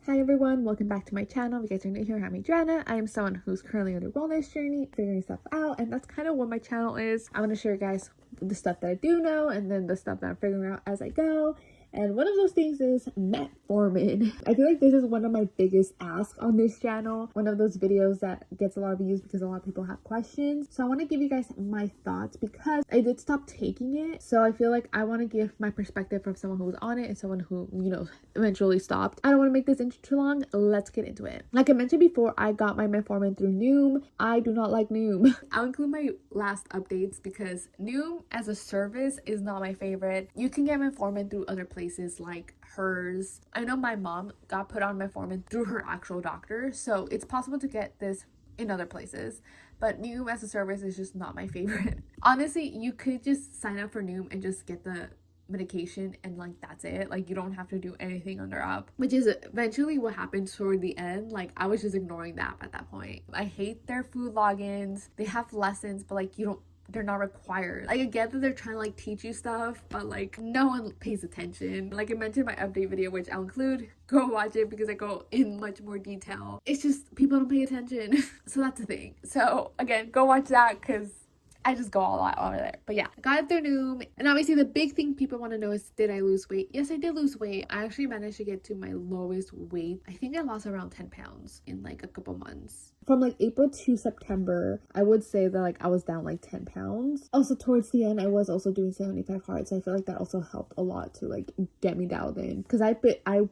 Hi everyone, welcome back to my channel. If you guys are new here, I'm Adriana. I am someone who's currently on a wellness journey, figuring stuff out, and that's kind of what my channel is. I want to share you guys the stuff that I do know and then the stuff that I'm figuring out as I go. And one of those things is metformin. I feel like this is one of my biggest asks on this channel. One of those videos that gets a lot of views because a lot of people have questions. So I want to give you guys my thoughts because I did stop taking it. So I feel like I want to give my perspective from someone who was on it and someone who, eventually stopped. I don't want to make this intro too long. Let's get into it. Like I mentioned before, I got my metformin through Noom. I do not like Noom. I'll include my last updates because Noom as a service is not my favorite. You can get metformin through other places like hers. I know my mom got put on metformin through her actual doctor, so it's possible to get this in other places, but Noom as a service is just not my favorite. Honestly, you could just sign up for Noom and just get the medication and like that's it. Like you don't have to do anything on their app, which is eventually what happened toward the end. Like I was just ignoring the app at that point. I hate their food logins. They have lessons, but like they're not required. Like I get that they're trying to like teach you stuff, but like no one pays attention. Like I mentioned in my update video, which I'll include, go watch it because I go in much more detail. It's just people don't pay attention. So that's the thing. So again, go watch that because I just go all out over there. But yeah, I got it through Noom. And obviously the big thing people want to know is, did I lose weight? Yes, I did lose weight. I actually managed to get to my lowest weight. I think I lost around 10 pounds in like a couple months. From like April to September, I would say that like I was down like 10 pounds. Also towards the end, I was also doing 75 hard. So I feel like that also helped a lot to like get me dialed in. Because I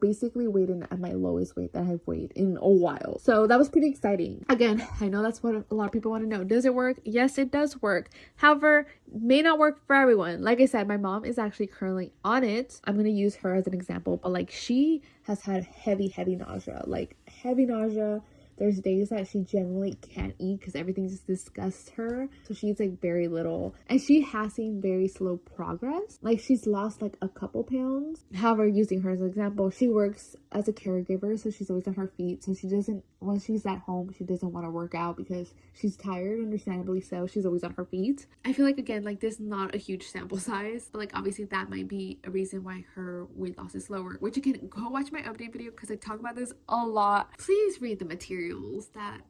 basically weighed in at my lowest weight that I've weighed in a while. So that was pretty exciting. Again, I know that's what a lot of people want to know. Does it work? Yes, it does work. However, may not work for everyone. Like I said, my mom is actually currently on it. I'm going to use her as an example. But like she has had heavy nausea. Like heavy nausea. There's days that she generally can't eat because everything just disgusts her. So she eats like very little. And she has seen very slow progress. Like she's lost like a couple pounds. However, using her as an example, she works as a caregiver. So she's always on her feet. So she doesn't, when she's at home, she doesn't want to work out because she's tired, understandably so. She's always on her feet. I feel like, again, like this is not a huge sample size. But like obviously that might be a reason why her weight loss is slower. Which again, go watch my update video because I talk about this a lot. Please read the materials that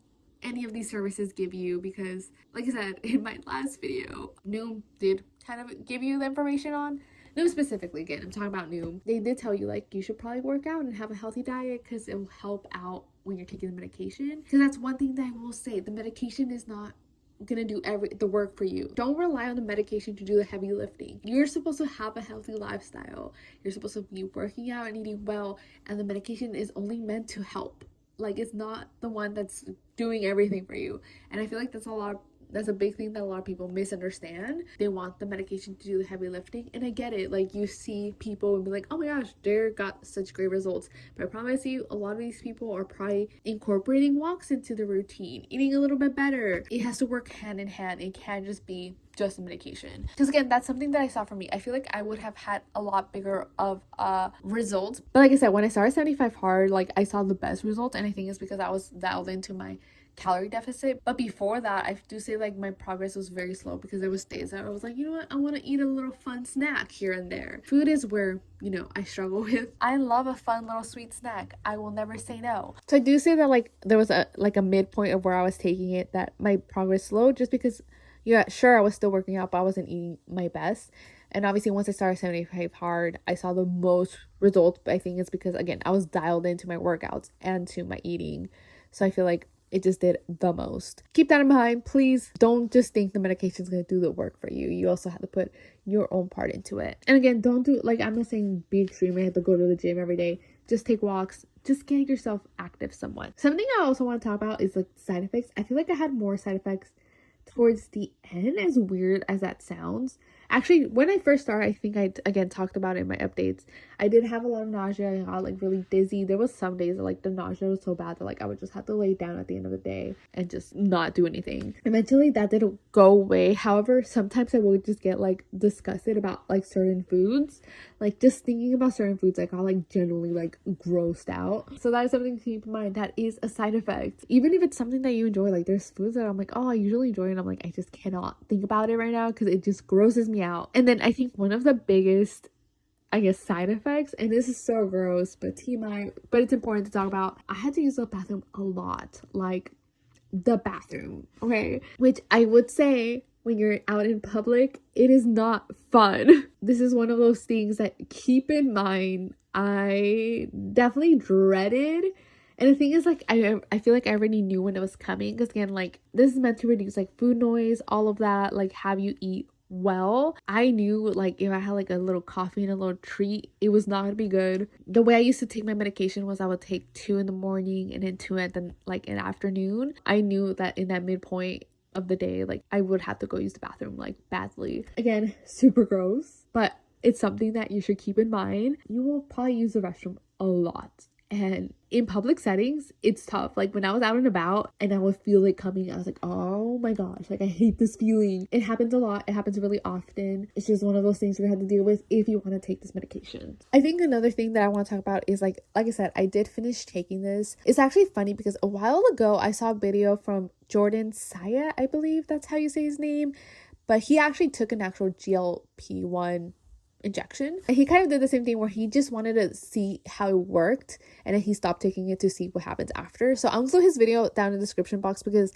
any of these services give you because like I said in my last video, Noom did kind of give you the information on Noom specifically. Again, I'm talking about Noom. They did tell you like you should probably work out and have a healthy diet because it will help out when you're taking the medication. Because that's one thing that I will say, the medication is not gonna do the work for you. Don't rely on the medication to do the heavy lifting. You're supposed to have a healthy lifestyle. You're supposed to be working out and eating well, and the medication is only meant to help. Like it's not the one that's doing everything for you. And I feel like that's a big thing that a lot of people misunderstand. They want the medication to do the heavy lifting, and I get it. Like you see people and be like, oh my gosh, they got such great results. But I promise you, a lot of these people are probably incorporating walks into the routine, eating a little bit better. It has to work hand in hand. It can't just be just a medication. Because again, that's something that I saw for me. I feel like I would have had a lot bigger of results. But like I said, when I started 75 hard, like I saw the best results, and I think it's because I was dialed into my calorie deficit. But before that, I do say like my progress was very slow because there was days that I was like, you know what, I want to eat a little fun snack here and there. Food is where I struggle with. I love a fun little sweet snack. I will never say no. So I do say that like there was a midpoint of where I was taking it that my progress slowed just because sure, I was still working out, but I wasn't eating my best. And obviously once I started 75 hard, I saw the most results. But I think it's because, again, I was dialed into my workouts and to my eating. So I feel like it just did the most. Keep that in mind. Please don't just think the medication is going to do the work for you. You also have to put your own part into it. And again, don't do, like, I'm not saying be extreme. I have to go to the gym every day. Just take walks. Just get yourself active somewhat. Something I also want to talk about is like side effects. I feel like I had more side effects towards the end, as weird as that sounds. Actually, when I first started, I think I again talked about it in my updates. I did have a lot of nausea. I got like really dizzy. There was some days that like the nausea was so bad that like I would just have to lay down at the end of the day and just not do anything. Eventually that didn't go away. However, sometimes I would just get like disgusted about like certain foods. Like just thinking about certain foods, I got like genuinely like grossed out. So that is something to keep in mind. That is a side effect. Even if it's something that you enjoy, like there's foods that I'm like, oh, I usually enjoy, and I'm like, I just cannot think about it right now because it just grosses me out. And then I think one of the biggest I guess, side effects, and this is so gross, but TMI, but it's important to talk about. I had to use the bathroom a lot, like the bathroom, okay? Which I would say when you're out in public, it is not fun. This is one of those things that, keep in mind, I definitely dreaded. And the thing is, like, I feel like I already knew when it was coming, because again, like, this is meant to reduce like food noise, all of that, like have you eat well. I knew, like, if I had like a little coffee and a little treat, it was not gonna be good. The way I used to take my medication was I would take 2 in the morning and then 2 at the like in the afternoon. I knew that in that midpoint of the day, like, I would have to go use the bathroom like badly. Again, super gross, but it's something that you should keep in mind. You will probably use the restroom a lot. And in public settings, it's tough. Like, when I was out and about and I would feel it coming, I was like, oh my gosh, like, I hate this feeling. It happens a lot. It happens really often. It's just one of those things you have to deal with if you want to take this medication. I think another thing that I want to talk about is, like I said, I did finish taking this. It's actually funny because a while ago, I saw a video from Jordan Saya, I believe that's how you say his name. But he actually took an actual GLP-1 injection, and he kind of did the same thing where he just wanted to see how it worked, and then he stopped taking it to see what happens after. So I'll include his video down in the description box, because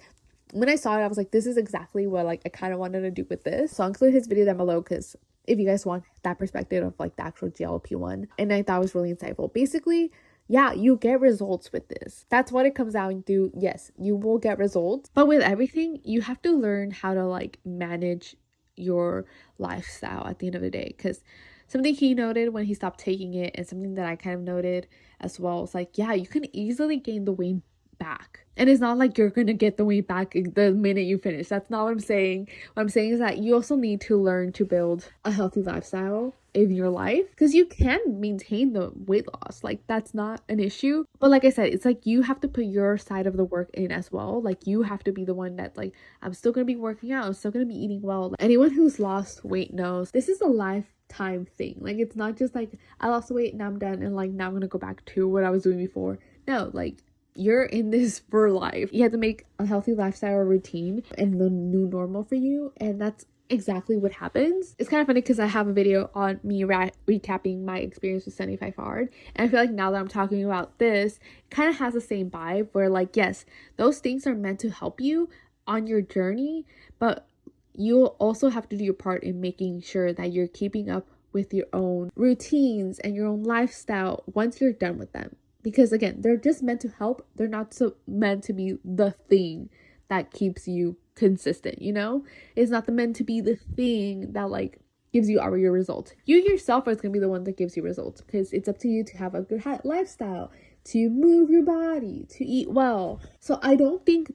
when I saw it, I was like, this is exactly what, like, I kind of wanted to do with this. So I'll include his video down below, because if you guys want that perspective of like the actual GLP-1, and I thought it was really insightful. Basically, yeah, you get results with this. That's what it comes down to. Yes, you will get results, but with everything, you have to learn how to like manage your lifestyle at the end of the day. Because something he noted when he stopped taking it, and something that I kind of noted as well, is like, yeah, you can easily gain the weight back, and it's not like you're gonna get the weight back the minute you finish. That's not what I'm saying. What I'm saying is that you also need to learn to build a healthy lifestyle in your life, because you can maintain the weight loss. Like, that's not an issue, but like I said, it's like you have to put your side of the work in as well. Like, you have to be the one that, like, I'm still gonna be working out, I'm still gonna be eating well. Like, anyone who's lost weight knows this is a lifetime thing. Like, it's not just like, I lost weight, now I'm done, and like now I'm gonna go back to what I was doing before. No, like, you're in this for life. You have to make a healthy lifestyle routine and the new normal for you, and that's exactly what happens. It's kind of funny because I have a video on me recapping my experience with 75 hard, and I feel like now that I'm talking about this, it kind of has the same vibe where, like, yes, those things are meant to help you on your journey, but you'll also have to do your part in making sure that you're keeping up with your own routines and your own lifestyle once you're done with them. Because again, they're just meant to help. They're not so meant to be the thing that keeps you consistent, you know? It's not meant to be the thing that like gives you all your results. You yourself are going to be the one that gives you results, because it's up to you to have a good lifestyle, to move your body, to eat well. So I don't think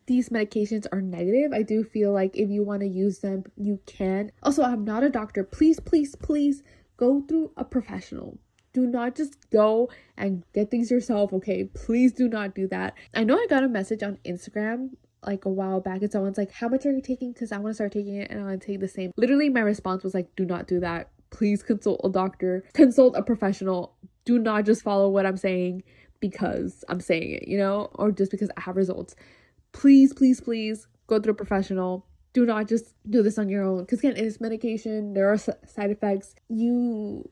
these medications are negative. I do feel like if you want to use them, you can. Also, I'm not a doctor. Please, please, please go through a professional. Do not just go and get things yourself, okay? Please do not do that. I know I got a message on Instagram like a while back, and someone's like, how much are you taking? Because I want to start taking it and I want to take the same. Literally, my response was like, do not do that. Please consult a doctor. Consult a professional. Do not just follow what I'm saying because I'm saying it, you know? Or just because I have results. Please, please, please go through a professional. Do not just do this on your own. Because again, it's medication. There are side effects. You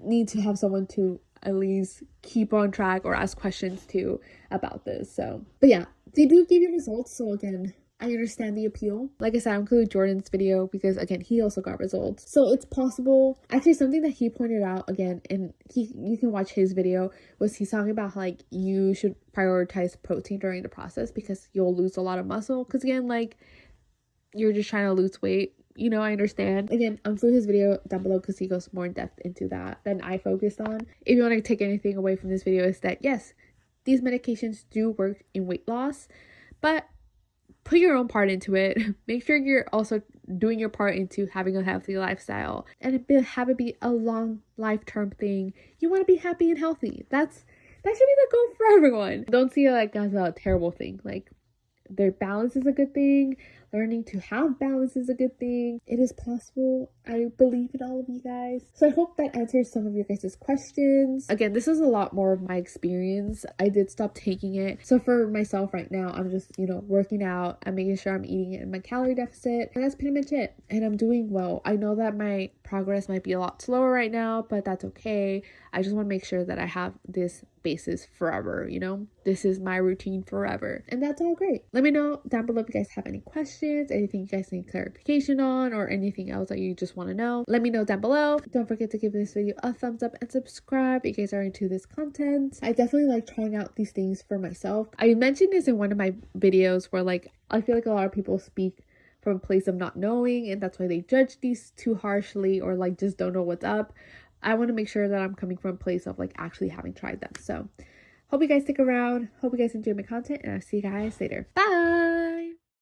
need to have someone to at least keep on track or ask questions to about this. So, but yeah, they do give you results. So again, I understand the appeal. Like I said, I included Jordan's video because again, he also got results. So it's possible. Actually, something that he pointed out again, and you can watch his video, was he's talking about how, like, you should prioritize protein during the process because you'll lose a lot of muscle. Because again, like, you're just trying to lose weight. You know, I understand. Again, I'll include his video down below because he goes more in depth into that than I focused on. If you want to take anything away from this video, is that yes, these medications do work in weight loss, but put your own part into it. Make sure you're also doing your part into having a healthy lifestyle, and have it be a long life-term thing. You want to be happy and healthy. That should be the goal for everyone. Don't see it like as a terrible thing. Like, their balance is a good thing. learning to have balance is a good thing. It is possible. I believe in all of you guys. So I hope that answers some of your guys' questions. Again, this is a lot more of my experience. I did stop taking it. So for myself right now, I'm just, working out. I'm making sure I'm eating it in my calorie deficit. And that's pretty much it. And I'm doing well. I know that my progress might be a lot slower right now, but that's okay. I just want to make sure that I have this basis forever, This is my routine forever. And that's all great. Let me know down below if you guys have any questions, anything you guys need clarification on, or anything else that you just want to know. Let me know down below. Don't forget to give this video a thumbs up and subscribe if you guys are into this content. I definitely like trying out these things for myself. I mentioned this in one of my videos where I feel like a lot of people speak from a place of not knowing, and that's why they judge these too harshly or just don't know what's up. I want to make sure that I'm coming from a place of actually having tried them. So hope you guys stick around. Hope you guys enjoy my content, and I'll see you guys later. Bye.